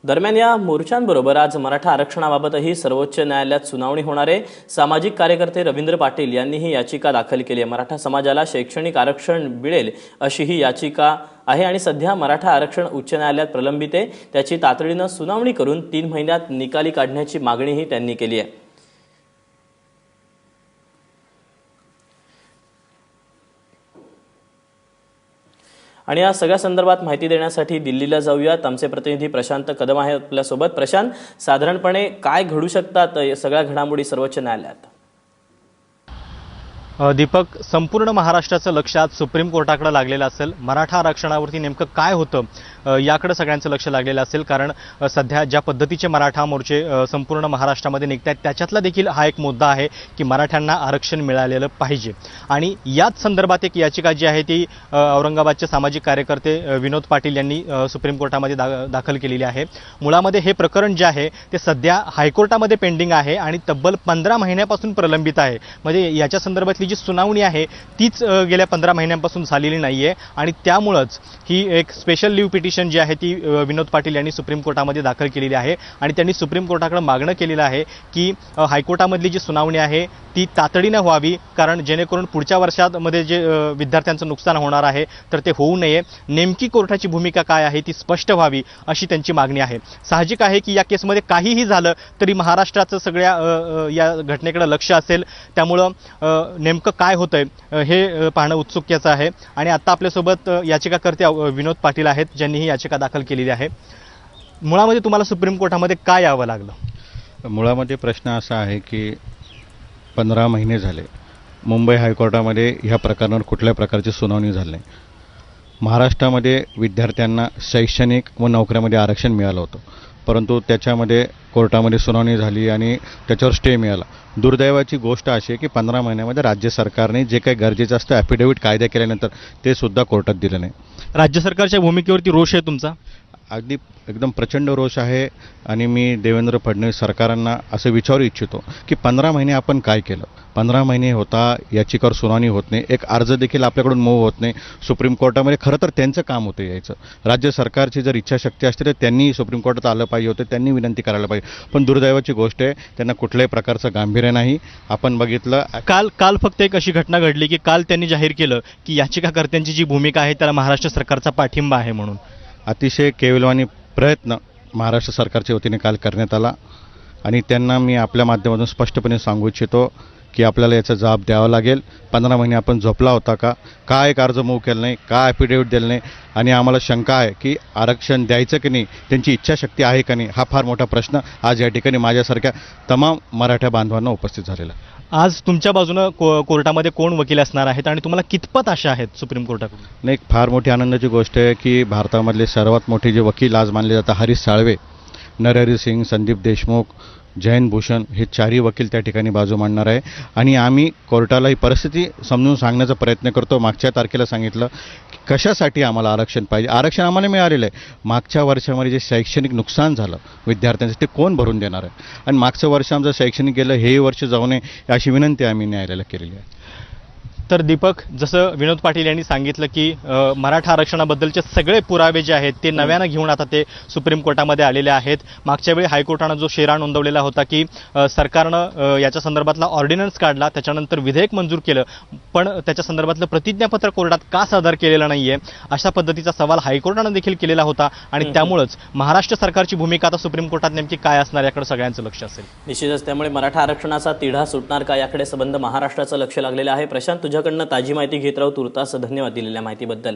दरम्यान या मोर्चांबरोबर आज मराठा आरक्षणाबाबतही सर्वोच्च न्यायालयात सुनावणी होणार आहे। सामाजिक कार्यकर्ते रवींद्र पाटील यांनी ही याचिका दाखल केली आहे। मराठा समाजाला शैक्षणिक आरक्षण मिळेल अशी ही याचिका आहे आणि सध्या मराठा आरक्षण उच्च न्यायालयात प्रलंबित आहे। त्याची तातडीने सुनावणी करून 3 महिन्यात निकाली काढण्याची मागणीही त्यांनी केली आहे। आणि या सगळ्या संदर्भात माहिती देण्यासाठी दिल्लीला जाऊयात। आमचे प्रतिनिधी प्रशांत कदम आहे आपल्या सोबत। प्रशांत, साधारणपणे काय घडू शकतात या सगळ्या घडामोडी सर्वोच्च न्यायालयात? दीपक, संपूर्ण महाराष्ट्राचं लक्ष आज सुप्रीम कोर्टाकडे लागलेलं असेल। मराठा आरक्षणावरती नेमकं काय होतं याकडे सगळ्यांचं लक्ष लागलेलं असेल, कारण सध्या ज्या पद्धतीचे मराठा मोर्चे संपूर्ण महाराष्ट्रामध्ये निघतात त्याच्यातला देखील हा एक मुद्दा आहे की मराठ्यांना आरक्षण मिळालेलं पाहिजे। आणि याच संदर्भात एक याचिका जी आहे ती औरंगाबादचे सामाजिक कार्यकर्ते विनोद पाटील यांनी सुप्रीम कोर्टामध्ये दाखल केलेली आहे। मुळामध्ये हे प्रकरण जे आहे ते सध्या हायकोर्टामध्ये पेंडिंग आहे आणि तब्बल 15 महिन्यापासून प्रलंबित आहे। म्हणजे याच्या संदर्भातली जी सुनावणी आहे तीच गेल्या 15 महिन्यांपासून झालेली नाहीये आणि त्यामुळेच ही एक स्पेशल लीव्ह पिटिशन जी आहे ती विनोद पाटील यांनी सुप्रीम कोर्टामध्ये दाखल केलेली आहे आणि त्यांनी सुप्रीम कोर्टाकडे मागणं केलेलं आहे की हायकोर्टामधली जी सुनावणी आहे ती तातडीने व्हावी, कारण जेणेकरून पुढच्या वर्षांमध्ये जे विद्यार्थ्यांचं नुकसान होणार आहे तर ते होऊ नये। नेमकी कोर्टाची भूमिका काय आहे ती स्पष्ट व्हावी अशी त्यांची मागणी आहे। साहजिक आहे की या केसमध्ये काहीही झालं तरी महाराष्ट्राचं सगळ्या या घटनेकडे लक्ष असेल, त्यामुळं नेमकं काय होतंय हे पाहणं उत्सुकतेचं आहे। आणि आता आपल्यासोबत याचिकाकर्ते विनोद पाटील आहेत ज्यांनी ही याचिका दाखल केलेली आहे। मुळामध्ये तुम्हाला सुप्रीम कोर्टामध्ये काय यावं लागलं? मुळामध्ये प्रश्न असा आहे की 15 महिने झाले मुंबई हायकोर्टामध्ये ह्या प्रकरणावर कुठल्या प्रकारची सुनावणी झाली नाही। महाराष्ट्रामध्ये विद्यार्थ्यांना शैक्षणिक व नोकऱ्यामध्ये आरक्षण मिळालं होतं, परंतु त्याच्यामध्ये कोर्टामध्ये सुनावणी झाली आणि त्याच्यावर स्टे मिळाला। दुर्दैवाची गोष्ट अशी आहे की 15 महिन्यामध्ये राज्य सरकारने जे काही गरजेचं असतं ॲफिडेव्हिट कायदा केल्यानंतर ते सुद्धा कोर्टात दिलं नाही। राज्य सरकारच्या भूमिकेवरती रोष आहे तुमचा? अगदी एकदम प्रचंड रोष आहे आणि मी देवेंद्र फडणवीस सरकारांना असं विचारू इच्छितो की 15 महिने आपण काय केलं? 15 महिने होता याचिकावर सुनावणी होत नाही, एक अर्ज देखील आपल्याकडून मूव्ह होत नाही सुप्रीम कोर्टामध्ये। खरं तर त्यांचं काम होतं यायचं। राज्य सरकारची जर इच्छाशक्ती असते तर त्यांनी सुप्रीम कोर्टात आलं पाहिजे होतं, त्यांनी विनंती करायला पाहिजे, पण दुर्दैवाची गोष्ट आहे त्यांना कुठल्याही प्रकारचं गांभीर्य नाही। आपण बघितलं काल फक्त एक अशी घटना घडली की काल त्यांनी जाहीर केलं की याचिकाकर्त्यांची जी भूमिका आहे त्याला महाराष्ट्र सरकारचा पाठिंबा आहे म्हणून। अतिशय केविलवाणी प्रयत्न महाराष्ट्र सरकारच्या वतीने काल करण्यात आला आणि त्यांना मी आपल्या माध्यमातून स्पष्टपणे सांगू इच्छितो की आपल्याला याचा जबाब द्यावा लागेल। 15 महिने आपण झोपला होता का एक अर्ज मूव्ह केला नाही, का ॲफिडेव्हिट दिलं नाही? आणि आम्हाला शंका आहे की आरक्षण द्यायचं की नाही, त्यांची इच्छाशक्ती आहे का नाही, हा फार मोठा प्रश्न आज या ठिकाणी माझ्यासारख्या तमाम मराठा बांधवांना उपस्थित झालेला आहे। आज तुमच्या बाजूनं कोर्टामध्ये कोण वकील असणार आहेत आणि तुम्हाला कितपत आशा आहेत सुप्रीम कोर्टाकडून? नाही, फार मोठी आनंदाची गोष्ट आहे की भारतामधले सर्वात मोठे जे वकील आज मानले जातात हरीश साळवे, नरहरी सिंग, संदीप देशमुख, जयंत भूषण हे 4ही वकील त्या ठिकाणी बाजू मांडणार आहे आणि आम्ही कोर्टाला ही परिस्थिती समजून सांगण्याचा प्रयत्न करतो। मागच्या तारखेला सांगितलं की कशासाठी आम्हाला आरक्षण पाहिजे, आरक्षण आम्हाला मिळालेलं आहे। मागच्या वर्षामध्ये जे शैक्षणिक नुकसान झालं विद्यार्थ्यांचं ते कोण भरून देणार आहे? आणि मागचं वर्ष आमचं शैक्षणिक गेलं हेही वर्ष जाऊ नये अशी विनंती आम्ही न्यायालयाला केलेली आहे। तर दीपक, जसं विनोद पाटील यांनी सांगितलं की मराठा आरक्षणाबद्दलचे सगळे पुरावे जे आहेत ते नव्यानं घेऊन आता ते सुप्रीम कोर्टामध्ये आलेले आहेत। मागच्या वेळी हायकोर्टानं जो शेरा नोंदवलेला होता की सरकारनं याच्या संदर्भातला ऑर्डिनन्स काढला, त्याच्यानंतर विधेयक मंजूर केलं, पण त्याच्या संदर्भातलं प्रतिज्ञापत्र कोर्टात का सादर केलेलं नाहीये अशा पद्धतीचा सवाल हायकोर्टानं देखील केलेला होता आणि त्यामुळेच महाराष्ट्र सरकारची भूमिका आता सुप्रीम कोर्टात नेमकी काय असणार याकडे सगळ्यांचं लक्ष असेल। निश्चितच त्यामुळे मराठा आरक्षणाचा तिढा सुटणार का याकडे संबंध महाराष्ट्राचं लक्ष लागलेलं आहे। प्रशांत, तुझ्याकडनं ताजी माहिती घेत राहू। तुर्तास धन्यवाद दिलेल्या माहितीबद्दल।